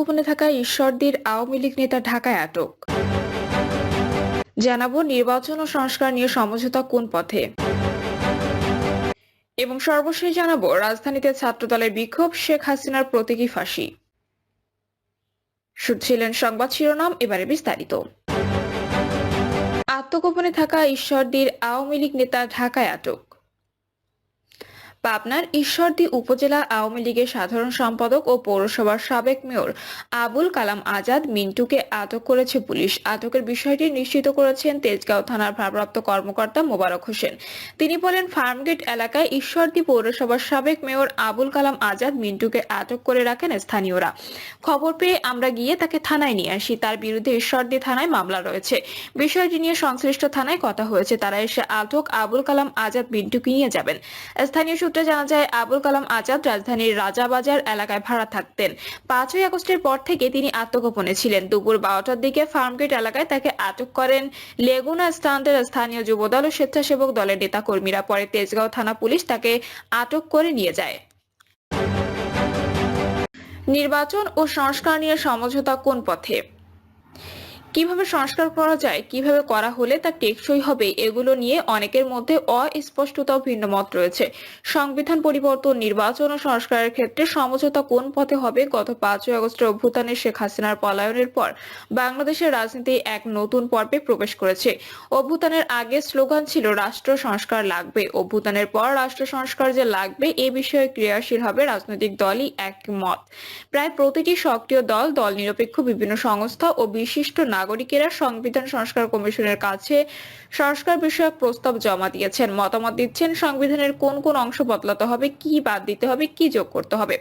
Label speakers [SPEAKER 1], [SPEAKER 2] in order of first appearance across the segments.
[SPEAKER 1] আত্মগোপনে থাকা ঈশ্বরদীর আওয়ামী লীগ নেতা ঢাকায় আটক। জানাবো নির্বাচন ও সংস্কার নিয়ে সমঝোতা কোন পথে, এবং সর্বশেষ জানাবো রাজধানীতে ছাত্রদলের বিক্ষোভ, শেখ হাসিনার প্রতীকী ফাঁসি। শুনছিলেন সংবাদ শিরোনাম, এবারে বিস্তারিত। আত্মগোপনে থাকা ঈশ্বরদীর আওয়ামী লীগ নেতা ঢাকায় আটক। পাবনার ঈশ্বরদী উপজেলা আওয়ামী লীগের সাধারণ সম্পাদক ও পৌরসভার সাবেক মেয়র আবুল কালাম আজাদ মিন্টুকে আটক করেছে পুলিশ। আটকের বিষয়টি নিশ্চিত করেছেন তেজগাঁও থানার ভারপ্রাপ্ত কর্মকর্তা মোবারক হোসেন। তিনি বলেন, ফার্মগেট এলাকায় ঈশ্বরদী পৌরসভার সাবেক মেয়র আবুল কালাম আজাদ মিন্টুকে আটক করে রাখেন স্থানীয়রা। খবর পেয়ে আমরা গিয়ে তাকে থানায় নিয়ে আসি। তার বিরুদ্ধে ঈশ্বরদী থানায় মামলা রয়েছে। বিষয়টি নিয়ে সংশ্লিষ্ট থানায় কথা হয়েছে। তারা এসে আটক আবুল কালাম আজাদ মিন্টুকে নিয়ে যাবেন। স্থানীয় সূত্রে জানা যায়, আবুল কালাম আজাদ রাজধানীর রাজাবাজার এলাকায় ভাড়া থাকতেন। 5ই আগস্টের পর থেকে তিনি আত্মগোপনে ছিলেন। দুপুর 12টার দিকে ফার্মগেট এলাকায় তাকে আটক করেন লেগুনা স্ট্যান্ডের স্থানীয় যুবদল ও স্বেচ্ছাসেবক দলের নেতা কর্মীরা। পরে তেজগাঁও থানা পুলিশ তাকে আটক করে নিয়ে যায়। নির্বাচন ও সংস্কার নিয়ে সমঝোতা কোন পথে, কিভাবে সংস্কার করা যায়, কিভাবে করা হলে তা টেকসই হবে, এগুলো নিয়ে অনেকের মধ্যে অস্পষ্টতা ও ভিন্ন মত রয়েছে। সংবিধান পরিবর্তন, নির্বাচন ও সংস্কারের ক্ষেত্রে সমঝোতা কোন পথে হবে? গত 5ই আগস্টের অভ্যুত্থানে শেখ হাসিনার পলায়নের পর বাংলাদেশের রাজনীতি এক নতুন পর্বে প্রবেশ করেছে। অভ্যুত্থানের আগে স্লোগান ছিল রাষ্ট্র সংস্কার লাগবে। অভ্যুত্থানের পর রাষ্ট্র সংস্কার যে লাগবে এ বিষয়ে ক্রিয়াশীল হবে রাজনৈতিক দলই একমত। প্রায় প্রতিটি সক্রিয় দল, দল নিরপেক্ষ বিভিন্ন সংস্থা ও বিশিষ্ট নাগরিকেরা সংবিধান সংস্কার কমিশনের কাছে সংস্কার বিষয়ক প্রস্তাব জমা দিয়েছেন, মতামত দিচ্ছেন সংবিধানের কোন কোন অংশ বদলাতে হবে, কি বাদ দিতে হবে, কি যোগ করতে হবে।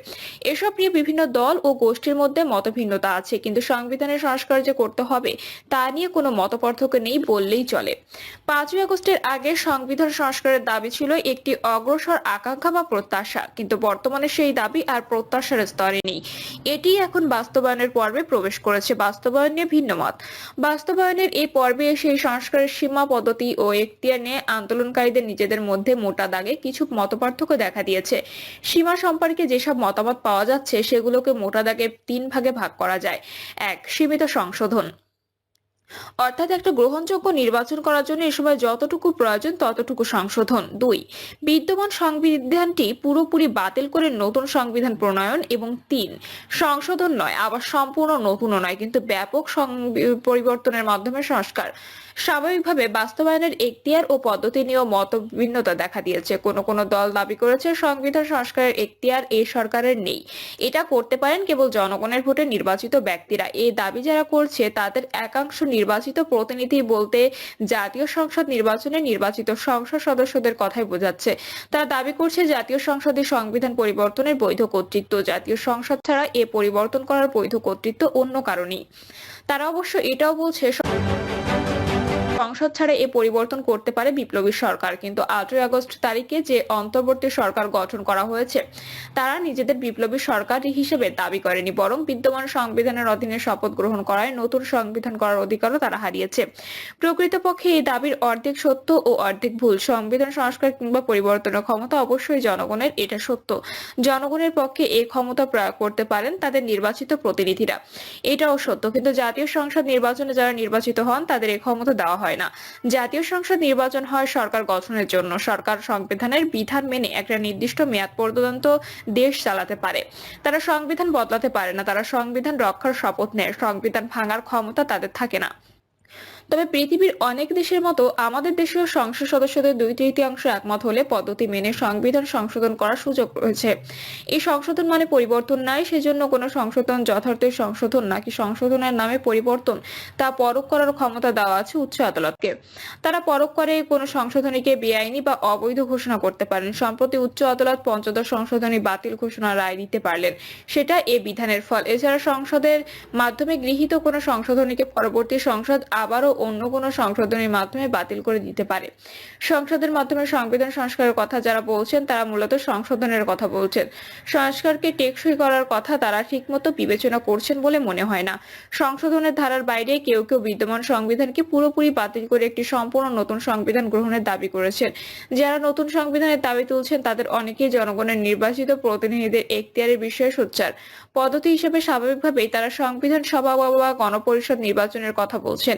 [SPEAKER 1] এসব নিয়ে বিভিন্ন দল ও গোষ্ঠীর মধ্যে মতভিন্নতা আছে, কিন্তু সংবিধানের সংস্কার যে করতে হবে তা নিয়ে কোনো মতপার্থক্য নেই বললেই চলে। 5ই আগস্টের আগে সংবিধান সংস্কারের দাবি ছিল একটি অগ্রসর আকাঙ্ক্ষা বা প্রত্যাশা, কিন্তু বর্তমানে সেই দাবি আর প্রত্যাশার স্তরে নেই। এটি এখন বাস্তবায়নের পর্বে প্রবেশ করেছে। বাস্তবায়ন নিয়ে ভিন্ন মত। বাস্তবায়নের এই পর্বে সেই সংস্কারের সীমা, পদ্ধতি ও এখতিয়ার নিয়ে আন্দোলনকারীদের নিজেদের মধ্যে মোটা দাগে কিছু মতপার্থক্য দেখা দিয়েছে। সীমা সম্পর্কে যেসব মতামত পাওয়া যাচ্ছে সেগুলোকে মোটা দাগে 3 ভাগে ভাগ করা যায়। 1. সীমিত সংশোধন, অর্থাৎ একটা গ্রহণযোগ্য নির্বাচন করার জন্য এ সময় যতটুকু প্রয়োজন ততটুকু সংশোধন। 2. বিদ্যমান সংবিধানটি পুরোপুরি বাতিল করে নতুন সংবিধান প্রণয়ন। এবং 3. সংশোধন নয়, আবার সম্পূর্ণ নতুনও নয়, কিন্তু ব্যাপক পরিবর্তনের মাধ্যমে সংস্কার। স্বাভাবিকভাবে বাস্তবায়নের এখতিয়ার ও পদ্ধতি নিয়েও মতভিন্নতা দেখা দিয়েছে। কোনো দল দাবি করেছে সংবিধান সংস্কারের এখতিয়ার এই সরকারের নেই, এটা করতে পারেন কেবল জনগণের ভোটে নির্বাচিত ব্যক্তিরা। এই দাবি যারা করছে তাদের একাংশ নির্বাচিত প্রতিনিধি বলতে জাতীয় সংসদ নির্বাচনে নির্বাচিত সংসদ সদস্যদের কথাই বোঝাচ্ছে। তারা দাবি করছে জাতীয় সংসদে সংবিধান পরিবর্তনের বৈধ কর্তৃত্ব, জাতীয় সংসদ ছাড়া এ পরিবর্তন করার বৈধ কর্তৃত্ব অন্য কারণেই। তারা অবশ্য এটাও বলছে সংসদ ছাড়া এ পরিবর্তন করতে পারে বিপ্লবী সরকার, কিন্তু 8ই আগস্ট তারিখে যে অন্তর্বর্তী সরকার গঠন করা হয়েছে তারা নিজেদের বিপ্লবী সরকার হিসেবে দাবি করেনি, বরং বিদ্যমান সংবিধানের অধীনে শপথ গ্রহণ করায় নতুন সংবিধান করার অধিকারও তারা হারিয়েছে। প্রকৃতপক্ষে এই দাবির অর্ধেক সত্য ও অর্ধেক ভুল। সংবিধান সংস্কার কিংবা পরিবর্তনের ক্ষমতা অবশ্যই জনগণের, এটা সত্য। জনগণের পক্ষে এই ক্ষমতা প্রয়োগ করতে পারেন তাদের নির্বাচিত প্রতিনিধিরা, এটাও সত্য। কিন্তু জাতীয় সংসদ নির্বাচনে যারা নির্বাচিত হন তাদের এই ক্ষমতা দেওয়া হয় না। জাতীয় সংসদ নির্বাচন হয় সরকার গঠনের জন্য। সরকার সংবিধানের বিধান মেনে একটা নির্দিষ্ট মেয়াদ পর্যন্ত দেশ চালাতে পারে, তারা সংবিধান বদলাতে পারে না। তারা সংবিধান রক্ষার শপথ নেয়, সংবিধান ভাঙার ক্ষমতা তাদের থাকে না। তবে পৃথিবীর অনেক দেশের মতো আমাদের দেশেও সংসদ সদস্যদের 2/3 একমত হলে পদ্ধতি মেনে সংবিধান সংশোধন করার সুযোগ রয়েছে। এই সংশোধন মানে পরিবর্তন নয়, সেজন্য কোনো সংশোধন যথার্থই সংশোধন নাকি সংশোধনের নামে পরিবর্তন তা পরখ করার ক্ষমতা দেওয়া আছে উচ্চ আদালতকে। তারা পরখ করে কোনো সংশোধনীকে বেআইনি বা অবৈধ ঘোষণা করতে পারেন। সম্প্রতি উচ্চ আদালত পঞ্চদশ সংশোধনী বাতিল ঘোষণার রায় দিতে পারলেন, সেটা এ বিধানের ফল। এছাড়া সংসদের মাধ্যমে গৃহীত কোনো সংশোধনীকে পরবর্তী সংসদ আবারও অন্য কোনো সংশোধনীর মাধ্যমে বাতিল করে দিতে পারে। সংসদের মাধ্যমে সংবিধান সংস্কারের কথা যারা বলছেন তারা মূলত সংশোধনের কথা বলছেন। সংস্কারকে টেকসই করার কথা তারা ঠিকমতো বিবেচনা করছেন বলে মনে হয় না। সংশোধনের ধারার বাইরে কেউ কেউ বিদ্যমান সংবিধানকে পুরোপুরি বাতিল করে একটি সম্পূর্ণ নতুন সংবিধান গ্রহণের দাবি করেছেন। যারা নতুন সংবিধানের দাবি তুলছেন তাদের অনেকেই জনগণের নির্বাচিত প্রতিনিধিদের এখতিয়ারের বিষয়ে সোচ্চার। পদ্ধতি হিসেবে স্বাভাবিকভাবেই তারা সংবিধান সভা বা গণপরিষদ নির্বাচনের কথা বলছেন।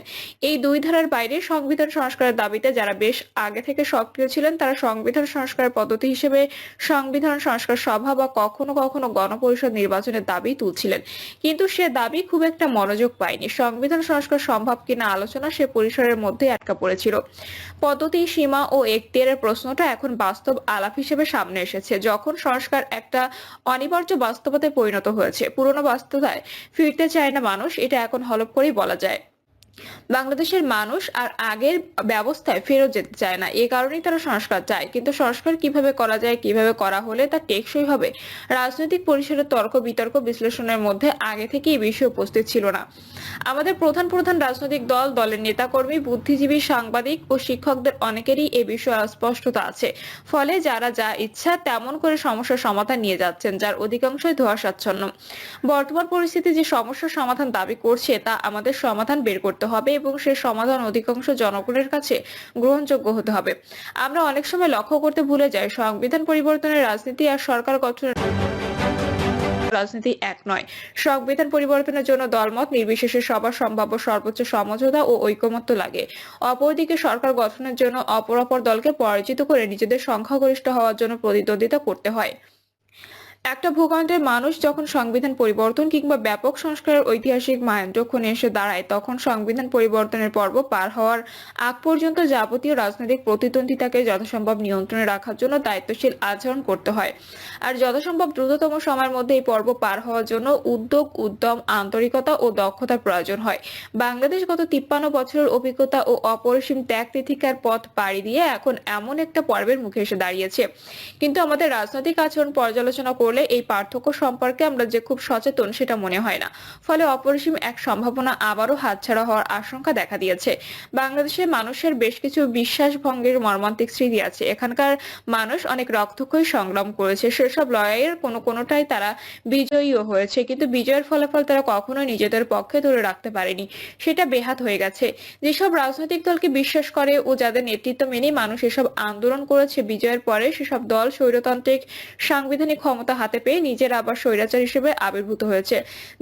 [SPEAKER 1] এই দুই ধারার বাইরে সংবিধান সংস্কারের দাবিতে যারা বেশ আগে থেকে সক্রিয় ছিলেন তারা সংবিধান সংস্কারের পদ্ধতি হিসেবে সংবিধান সংস্কার সভা বা কখনো কখনো গণপরিষদ নির্বাচনের দাবি তুলছিলেন, কিন্তু সে দাবি খুব একটা মনোযোগ পায়নি। সংবিধান সংস্কার সম্ভব কিনা আলোচনা সে পরিসরের মধ্যে আটকা পড়েছিল। পদ্ধতি, সীমা ও এখতিয়ারের প্রশ্নটা এখন বাস্তব আলাপ হিসেবে সামনে এসেছে, যখন সংস্কার একটা অনিবার্য বাস্তবতায় পরিণত হয়েছে। পুরনো বাস্তবতায় ফিরতে চায় না মানুষ, এটা এখন হলফ করেই বলা যায়। বাংলাদেশের মানুষ আর আগের ব্যবস্থায় ফেরত যেতে চায় না, এ কারণেই তারা সংস্কার চায়। কিন্তু সংস্কার কিভাবে করা যায়, কিভাবে করা হলে তা টেকসই হবে, রাজনৈতিক পরিসরের তর্ক বিতর্ক বিশ্লেষণের মধ্যে আগে থেকে এই বিষয় উপস্থিত ছিল না। আমাদের প্রধান প্রধান রাজনৈতিক দল, দলের নেতাকর্মী, বুদ্ধিজীবী, সাংবাদিক ও শিক্ষকদের অনেকেরই এ বিষয়ে অস্পষ্টতা আছে। ফলে যারা যা ইচ্ছা তেমন করে সমস্যার সমাধান নিয়ে যাচ্ছেন, যার অধিকাংশই ধোঁয়াশাচ্ছন্ন। বর্তমান পরিস্থিতি যে সমস্যার সমাধান দাবি করছে তা আমাদের সমাধান বের করতে হবে এবং সেই সমাধান অধিকাংশ জনগণের কাছে গ্রহণযোগ্য হতে হবে। আমরা অনেক সময় লক্ষ্য করতে ভুলে যাই সংবিধান পরিবর্তনের রাজনীতি আর সরকার গঠনের রাজনীতি এক নয়। সংবিধান পরিবর্তনের জন্য দলমত নির্বিশেষে সবার সম্ভাব্য সর্বোচ্চ সমঝোতা ও ঐকমত্য লাগে। অপরদিকে সরকার গঠনের জন্য অপর দলকে পরাজিত করে নিজেদের সংখ্যাগরিষ্ঠ হওয়ার জন্য প্রতিদ্বন্দ্বিতা করতে হয়। একটা ভূখণ্ডের মানুষ যখন সংবিধান পরিবর্তন কিংবা ব্যাপক সংস্কারের ঐতিহাসিক মাইলফলকে এসে দাঁড়ায়, তখন সংবিধান পরিবর্তনের পর্ব পার হওয়ার আগ পর্যন্ত যাবতীয় রাজনৈতিক প্রতিদ্বন্দ্বিতাকে যথাসম্ভব নিয়ন্ত্রণে রাখার জন্য দায়িত্বশীল আচরণ করতে হয়। আর যথাসম্ভব দ্রুততম সময়ের মধ্যে এই পর্ব পার হওয়ার জন্য উদ্যোগ, উদ্যম, আন্তরিকতা ও দক্ষতার প্রয়োজন হয়। বাংলাদেশ গত 53 বছরের অভিজ্ঞতা ও অপরিসীম ত্যাগ তিতিক্ষার পথ পাড়ি দিয়ে এখন এমন একটা পর্বের মুখে এসে দাঁড়িয়েছে। কিন্তু আমাদের রাজনৈতিক আচরণ পর্যালোচনা করলে এই পার্থক্য সম্পর্কে আমরা যে খুব সচেতন সেটা মনে হয় না। ফলে অপরিসীম এক সম্ভাবনা আবারও হাতছাড়া হওয়ার আশঙ্কা দেখা দিয়েছে। বাংলাদেশের মানুষের বেশ কিছু বিশ্বাস ভঙ্গের মর্মান্তিক স্মৃতি আছে। এখানকার মানুষ অনেক রক্তক্ষয়ী সংগ্রাম করেছে, সেসব লড়াইয়ের কোনোটাই তারা বিজয়ীও হয়েছে, কিন্তু বিজয়ের ফলাফল তারা কখনোই নিজেদের পক্ষে ধরে রাখতে পারেনি। সেটা বেহাত হয়ে গেছে। যেসব রাজনৈতিক দলকে বিশ্বাস করে ও যাদের নেতৃত্ব মেনে মানুষ এসব আন্দোলন করেছে, বিজয়ের পরে সেসব দল স্বৈরতান্ত্রিক সাংবিধানিক ক্ষমতা হাতে পেয়ে নিজেরা আবার স্বৈরাচার হিসেবে আবির্ভূত হয়েছে।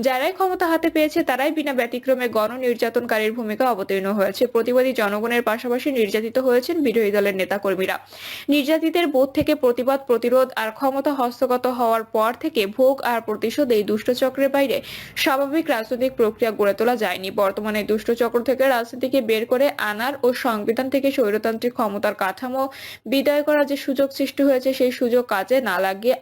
[SPEAKER 1] যারাই ক্ষমতা হাতে পেয়েছে তারাই বিনা ব্যতিক্রমে গণ নির্যাতনকারীর ভূমিকা অবতীর্ণ হয়েছে। প্রতিবাদী জনগণের পাশাপাশি নির্যাতিত হয়েছেন বিরোধী দলের নেতাকর্মীরা। নির্যাতিতের বোধ থেকে প্রতিবাদ, প্রতিরোধ আর ক্ষমতা হস্তগত হওয়ার পর থেকে ভোগ আর প্রতিশোধ এই দুষ্টচক্রের বাইরে স্বাভাবিক রাজনৈতিক প্রক্রিয়া গড়ে তোলা যায়নি। বর্তমানে দুষ্টচক্র থেকে রাজনীতিকে বের করে আনার ও সংবিধান থেকে স্বৈরতান্ত্রিক ক্ষমতার কাঠামো বিদায় করার যে সুযোগ সৃষ্টি হয়েছে, সেই সুযোগ কাজে না লাগিয়ে